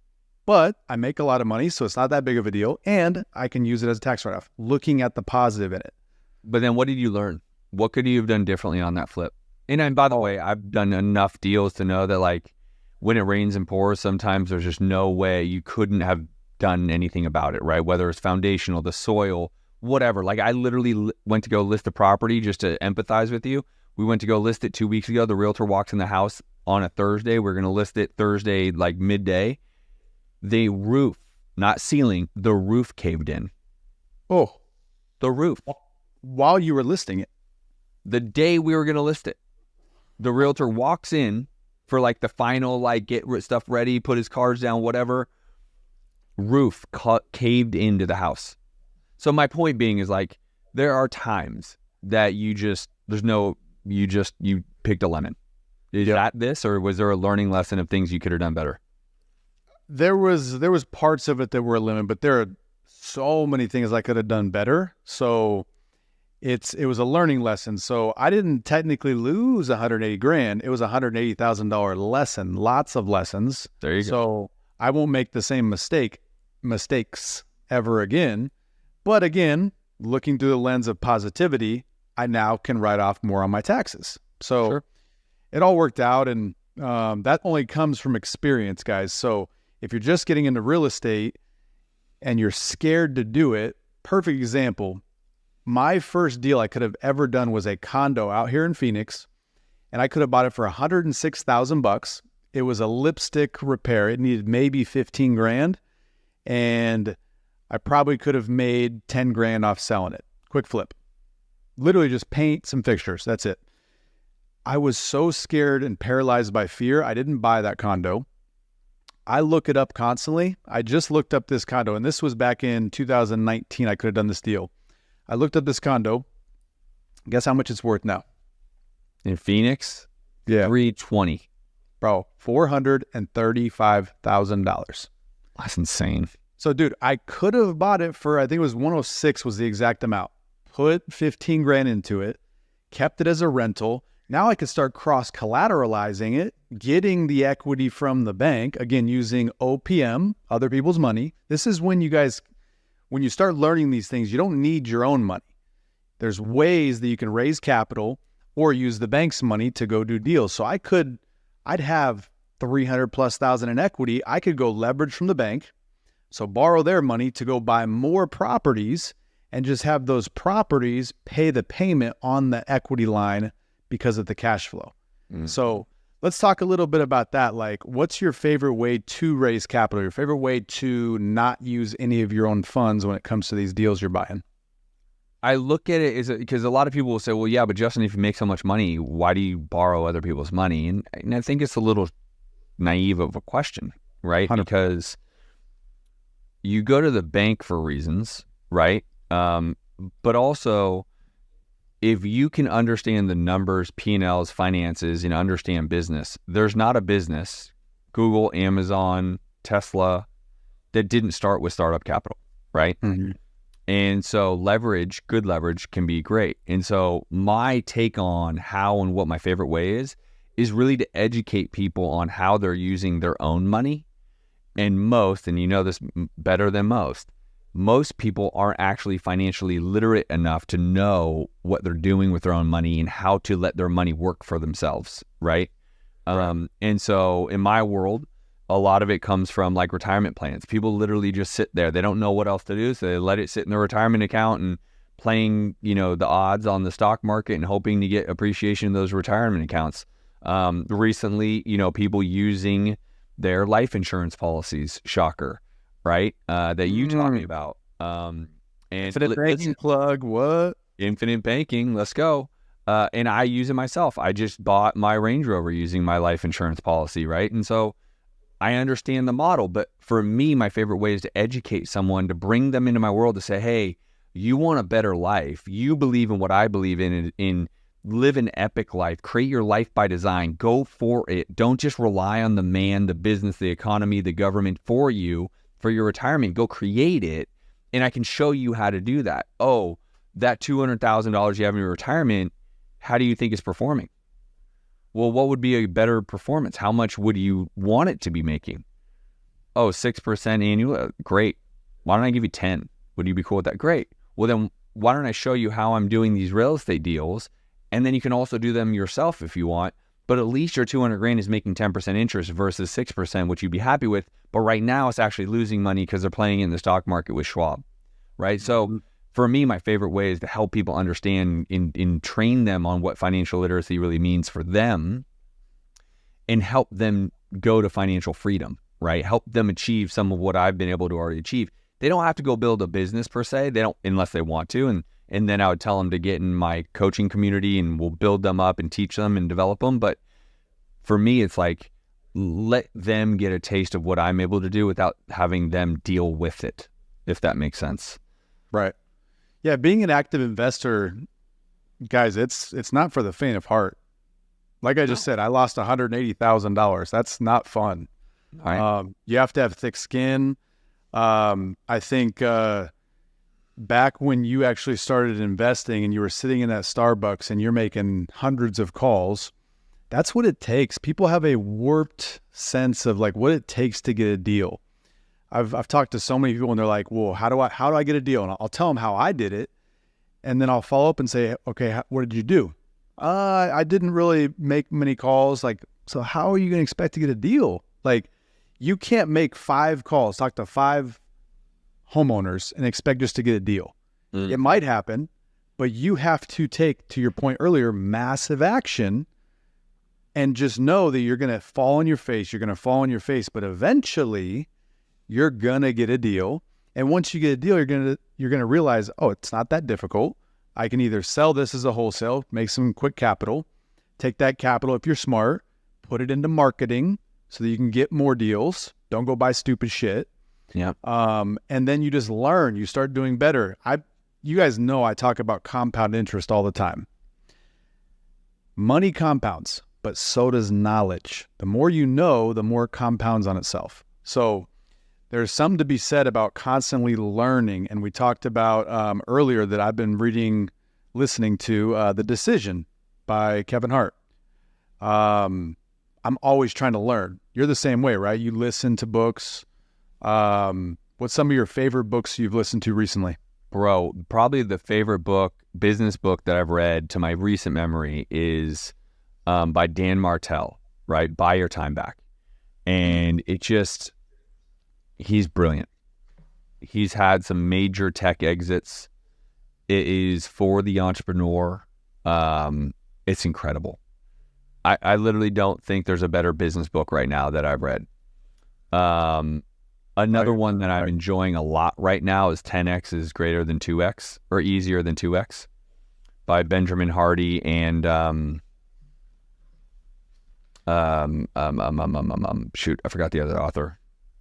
but I make a lot of money, so it's not that big of a deal, and I can use it as a tax write-off, looking at the positive in it. But then what did you learn? What could you have done differently on that flip? And by the way, I've done enough deals to know that, like, when it rains and pours, sometimes there's just no way you couldn't have done anything about it, right? Whether it's foundational, the soil, whatever. Like, I literally went to go list the property, just to empathize with you. We went to go list it 2 weeks ago. The realtor walks in the house on a Thursday. We're going to list it Thursday, like midday. The roof, not ceiling, the roof caved in. Oh. The roof. While you were listing it? The day we were going to list it. The realtor walks in for like the final, like, get stuff ready, put his cards down, whatever. Roof caved into the house. So my point being is, like, there are times that you picked a lemon. Is that this, or was there a learning lesson of things you could have done better? There was parts of it that were a lemon, but there are so many things I could have done better. So it was a learning lesson. So I didn't technically lose $180,000. It was $180,000 lesson. Lots of lessons. There you go. So I won't make the same mistakes ever again. But again, looking through the lens of positivity, I now can write off more on my taxes. So It all worked out, and that only comes from experience, guys. So if you're just getting into real estate and you're scared to do it, perfect example. My first deal I could have ever done was a condo out here in Phoenix, and I could have bought it for $106,000. It was a lipstick repair. It needed maybe $15,000, and I probably could have made $10,000 off selling it. Quick flip. Literally just paint some fixtures. That's it. I was so scared and paralyzed by fear, I didn't buy that condo. I look it up constantly. I just looked up this condo, and this was back in 2019. I could have done this deal. I looked up this condo. Guess how much it's worth now? In Phoenix? Yeah. $320. Bro, $435,000. That's insane. So, dude, I could have bought it for, I think it was 106 was the exact amount. Put $15,000 into it, kept it as a rental, Now I could start cross-collateralizing it, getting the equity from the bank, again, using OPM, other people's money. This is when you start learning these things, you don't need your own money. There's ways that you can raise capital or use the bank's money to go do deals. So I'd have 300,000+ in equity. I could go leverage from the bank, so borrow their money to go buy more properties and just have those properties pay the payment on the equity line because of the cash flow. So let's talk a little bit about that. Like, what's your favorite way to raise capital? Your favorite way to not use any of your own funds when it comes to these deals you're buying? I look at it because a lot of people will say, well, yeah, but Justin, if you make so much money, why do you borrow other people's money? And I think it's a little naive of a question, right? 100%. Because you go to the bank for reasons, right? But also, if you can understand the numbers, P&Ls, finances, and understand business, there's not a business, Google, Amazon, Tesla, that didn't start with startup capital, right? Mm-hmm. And so good leverage can be great. And so my take on how and what my favorite way is really to educate people on how they're using their own money. And you know this better than most people aren't actually financially literate enough to know what they're doing with their own money and how to let their money work for themselves, right? And so in my world, a lot of it comes from like retirement plans. People literally just sit there. They don't know what else to do, so they let it sit in their retirement account and playing, the odds on the stock market and hoping to get appreciation in those retirement accounts. Recently, people using their life insurance policies, shocker, right? That you taught me about. And Infinite banking plug, what? Infinite banking, let's go. And I use it myself. I just bought my Range Rover using my life insurance policy, right? And so I understand the model, but for me, my favorite way is to educate someone, to bring them into my world, to say, hey, you want a better life. You believe in what I believe in live an epic life, create your life by design, go for it. Don't just rely on the man, the business, the economy, the government for you, for your retirement. Go create it. And I can show you how to do that. Oh, that $200,000 you have in your retirement, how do you think it's performing? Well, what would be a better performance? How much would you want it to be making? Oh, 6% annual. Great. Why don't I give you 10? Would you be cool with that? Great. Well, then why don't I show you how I'm doing these real estate deals? And then you can also do them yourself if you want. But at least your 200 grand is making 10% interest versus 6%, which you'd be happy with. But right now it's actually losing money because they're playing in the stock market with Schwab, right? So for me, my favorite way is to help people understand and train them on what financial literacy really means for them and help them go to financial freedom, right? Help them achieve some of what I've been able to already achieve. They don't have to go build a business per se. They don't, unless they want to. And then I would tell them to get in my coaching community and we'll build them up and teach them and develop them. But for me, it's like, let them get a taste of what I'm able to do without having them deal with it, if that makes sense. Right. Yeah, being an active investor, guys, it's not for the faint of heart. Like I just said, I lost $180,000. That's not fun. All right. You have to have thick skin. I think back when you actually started investing and you were sitting in that Starbucks and you're making hundreds of calls, that's what it takes. People have a warped sense of like what it takes to get a deal. I've talked to so many people and they're like, well, how do I get a deal? And I'll tell them how I did it. And then I'll follow up and say, okay, what did you do? I didn't really make many calls. Like, so how are you going to expect to get a deal? Like, you can't make 5 calls, talk to 5 homeowners and expect just to get a deal. It might happen, but you have to take, to your point earlier, massive action and just know that you're going to fall on your face. You're going to fall on your face, but eventually you're going to get a deal. And once you get a deal, you're going to realize, oh, it's not that difficult. I can either sell this as a wholesale, make some quick capital, take that capital, if you're smart, put it into marketing so that you can get more deals. Don't go buy stupid shit. Yeah. And then you just learn, you start doing better. You guys know I talk about compound interest all the time. Money compounds, but so does knowledge. The more you know, the more compounds on itself. So there's something to be said about constantly learning. And we talked about earlier that I've been listening to The Decision by Kevin Hart. I'm always trying to learn. You're the same way, right? You listen to books. What's some of your favorite books you've listened to recently? Bro, probably the favorite book, business book that I've read to my recent memory is by Dan Martell, right? Buy Your Time Back. And he's brilliant. He's had some major tech exits. It is for the entrepreneur. It's incredible. I literally don't think there's a better business book right now that I've read. Another one that I'm enjoying a lot right now is 10X is greater than 2X or easier than 2X by Benjamin Hardy and shoot, I forgot the other author.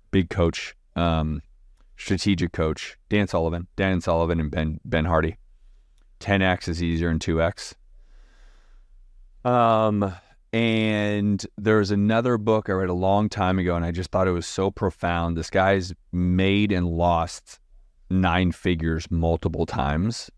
Big coach, strategic coach, Dan Sullivan and Ben Hardy. 10X is easier than 2X. And there's another book I read a long time ago, and I just thought it was so profound. This guy's made and lost 9 figures multiple times.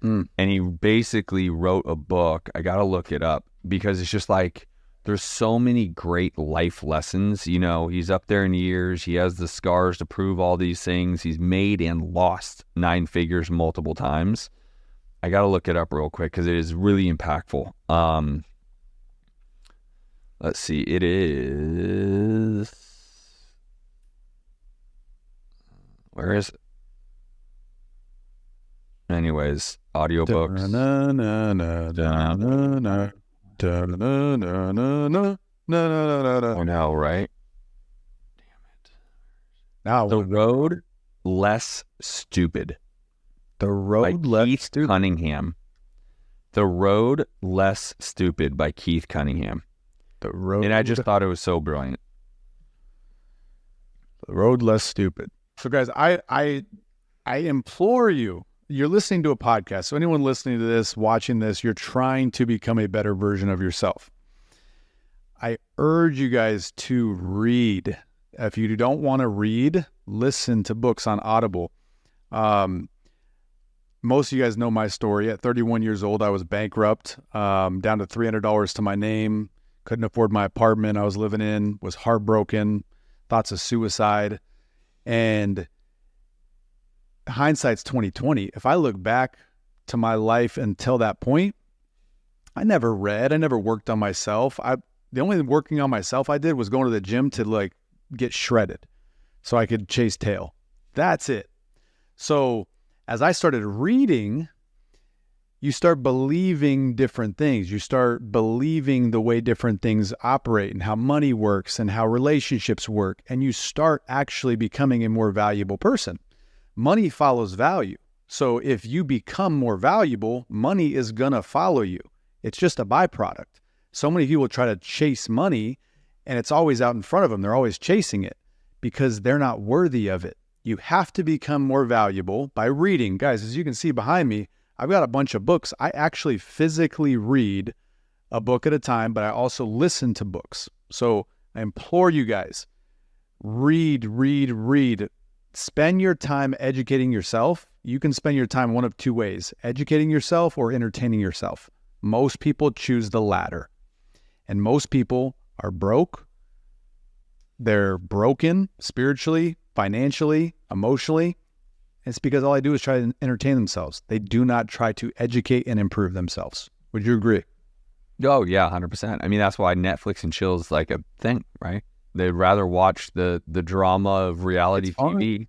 And he basically wrote a book. I got to look it up because it's just like, there's so many great life lessons. You know, he's up there in years. He has the scars to prove all these things. He's made and lost 9 figures multiple times. I got to look it up real quick because it is really impactful. Let's see. It is... Where is it? Anyways, audiobooks. I know, right? Damn it. Now, The Road Less Stupid. The Road by Less Keith Stupid. Cunningham. The Road Less Stupid by Keith Cunningham. The Road. And I just thought it was so brilliant. The Road Less Stupid. So, guys, I implore you. You're listening to a podcast. So anyone listening to this, watching this, you're trying to become a better version of yourself. I urge you guys to read. If you don't want to read, listen to books on Audible. Most of you guys know my story. At 31 years old, I was bankrupt, down to $300 to my name. Couldn't afford my apartment I was living in, was heartbroken, thoughts of suicide. And hindsight's 2020. If I look back to my life until that point, I never read. I never worked on myself. The only working on myself I did was going to the gym to like get shredded so I could chase tail. That's it. So as I started reading, you start believing different things. You start believing the way different things operate and how money works and how relationships work. And you start actually becoming a more valuable person. Money follows value. So if you become more valuable, money is going to follow you. It's just a byproduct. So many people try to chase money and it's always out in front of them. They're always chasing it because they're not worthy of it. You have to become more valuable by reading. Guys, as you can see behind me, I've got a bunch of books. I actually physically read a book at a time, but I also listen to books. So I implore you guys, read. Spend your time educating yourself. You can spend your time one of 2 ways, educating yourself or entertaining yourself. Most people choose the latter. And most people are broke. They're broken spiritually, financially, emotionally. It's because all I do is try to entertain themselves. They do not try to educate and improve themselves. Would you agree? Oh, yeah, 100%. I mean, that's why Netflix and chill is like a thing, right? They'd rather watch the drama of reality TV.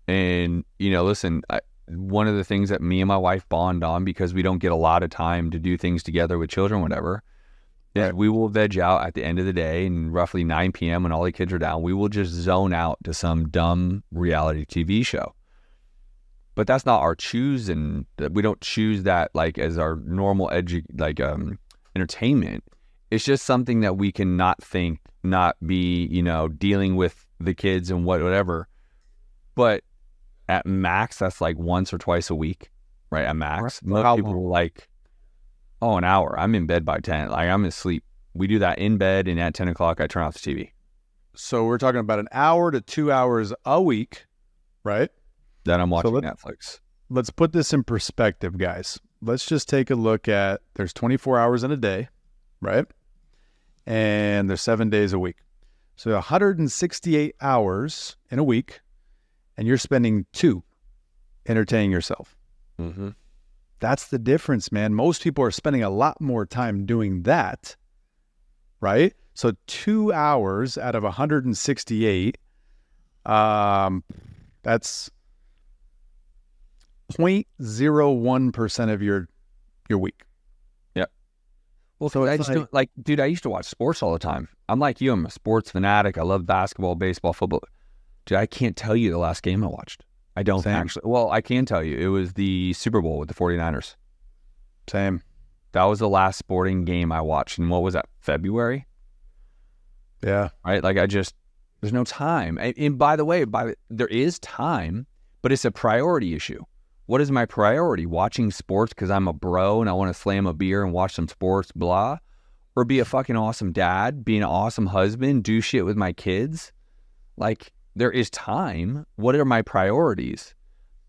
And, you know, listen, one of the things that me and my wife bond on, because we don't get a lot of time to do things together with children, whatever, is we will veg out at the end of the day and roughly 9 p.m. when all the kids are down, we will just zone out to some dumb reality TV show. But that's not our choose, and we don't choose that like as our normal entertainment. It's just something that we can not think, not be, you know, dealing with the kids and whatever. But at max, that's like once or twice a week, right? At max. Most people are like, oh, an hour. I'm in bed by 10. Like I'm asleep. We do that in bed, and at 10 o'clock, I turn off the TV. So we're talking about an hour to 2 hours a week, right? Then I'm watching Netflix. Let's put this in perspective, guys. let's just take a look at, there's 24 hours in a day, right? And there's 7 days a week. So 168 hours in a week, and you're spending 2 entertaining yourself. Mm-hmm. That's the difference, man. Most people are spending a lot more time doing that, right? So 2 hours out of 168, that's 0.01% of your week. Yep. Well, So I it's just like, dude, I used to watch sports all the time. I'm like you. I'm a sports fanatic. I love basketball, baseball, football. Dude, I can't tell you the last game I watched. I don't Same. actually. Well, I can tell you. It was the Super Bowl with the 49ers. Same. That was the last sporting game I watched. And what was that, February? Yeah. Right? Like, there's no time. And by the way, there is time, but it's a priority issue. What is my priority? Watching sports because I'm a bro and I want to slam a beer and watch some sports, blah? Or be a fucking awesome dad, be an awesome husband, do shit with my kids? Like, there is time. What are my priorities?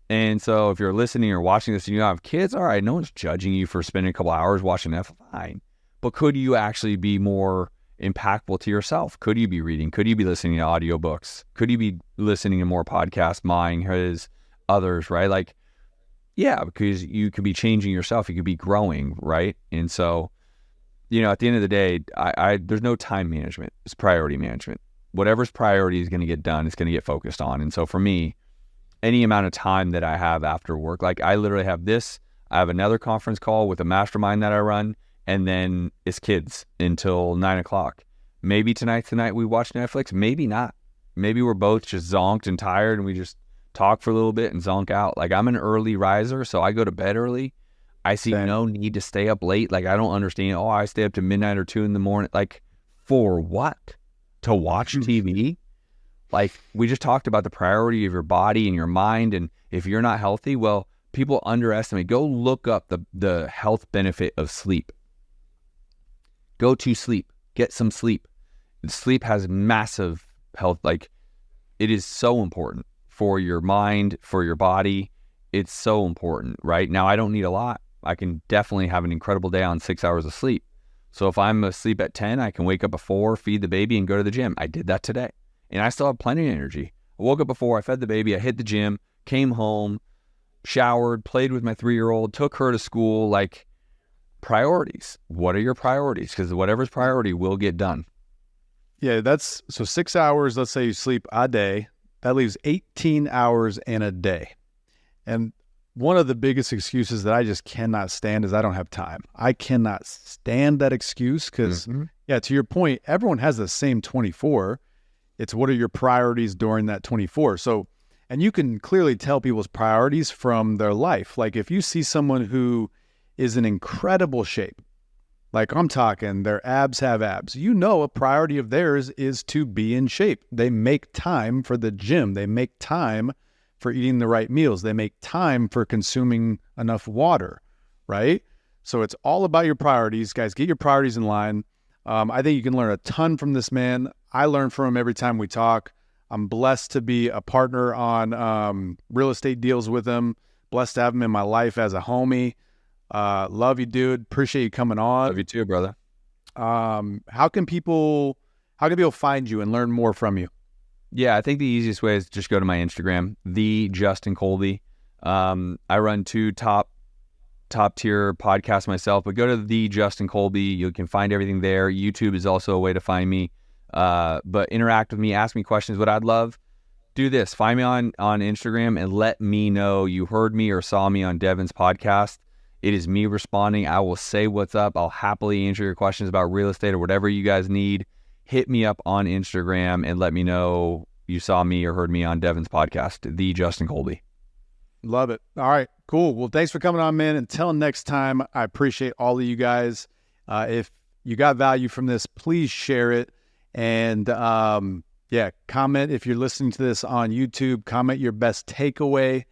And so if you're listening or watching this and you don't have kids, all right, no one's judging you for spending a couple hours watching that, fine. But could you actually be more impactful to yourself? Could you be reading? Could you be listening to audiobooks? Could you be listening to more podcasts, mine, his, others, right? Like, yeah, because you could be changing yourself. You could be growing, right? And so, at the end of the day, there's no time management. It's priority management. Whatever's priority is going to get done, it's going to get focused on. And so for me, any amount of time that I have after work, like I literally have this, I have another conference call with a mastermind that I run, and then it's kids until 9:00. Maybe tonight we watch Netflix, maybe not. Maybe we're both just zonked and tired and we just talk for a little bit and zonk out. Like, I'm an early riser, so I go to bed early. I see no need to stay up late. Like, I don't understand, I stay up to midnight or 2 a.m. Like, for what? To watch TV? Like, we just talked about the priority of your body and your mind, and if you're not healthy, well, people underestimate. Go look up the health benefit of sleep. Go to sleep. Get some sleep. Sleep has massive health. Like, it is so important for your mind, for your body. It's so important, right? Now, I don't need a lot. I can definitely have an incredible day on 6 hours of sleep. So if I'm asleep at 10, I can wake up at 4, feed the baby, and go to the gym. I did that today, and I still have plenty of energy. I woke up before, I fed the baby, I hit the gym, came home, showered, played with my 3-year-old, took her to school. Like, priorities. What are your priorities? Because whatever's priority will get done. Yeah, so 6 hours, let's say you sleep a day, that leaves 18 hours in a day. And one of the biggest excuses that I just cannot stand is I don't have time. I cannot stand that excuse because, yeah, to your point, everyone has the same 24. It's what are your priorities during that 24? So, and you can clearly tell people's priorities from their life. Like, if you see someone who is in incredible shape, like I'm talking, their abs have abs, a priority of theirs is to be in shape. They make time for the gym. They make time for eating the right meals. They make time for consuming enough water, right? So it's all about your priorities. Guys, get your priorities in line. I think you can learn a ton from this man. I learn from him every time we talk. I'm blessed to be a partner on real estate deals with him. Blessed to have him in my life as a homie. Love you, dude. Appreciate you coming on. Love you too, brother. How can people find you and learn more from you? Yeah, I think the easiest way is just go to my Instagram, the Justin Colby. I run 2 top tier podcasts myself, but go to the Justin Colby. You can find everything there. YouTube is also a way to find me. But interact with me, ask me questions. What I'd love, do this. Find me on Instagram and let me know you heard me or saw me on Devin's podcast. It is me responding. I will say what's up. I'll happily answer your questions about real estate or whatever you guys need. Hit me up on Instagram and let me know you saw me or heard me on Devin's podcast, the Justin Colby. Love it. All right, cool. Well, thanks for coming on, man. Until next time, I appreciate all of you guys. If you got value from this, please share it. And comment if you're listening to this on YouTube. Comment your best takeaway.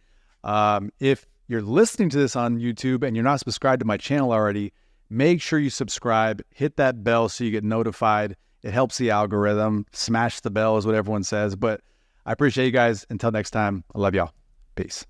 If you're listening to this on YouTube and you're not subscribed to my channel already, make sure you subscribe. Hit that bell so you get notified. It helps the algorithm. Smash the bell is what everyone says. But I appreciate you guys. Until next time, I love y'all. Peace.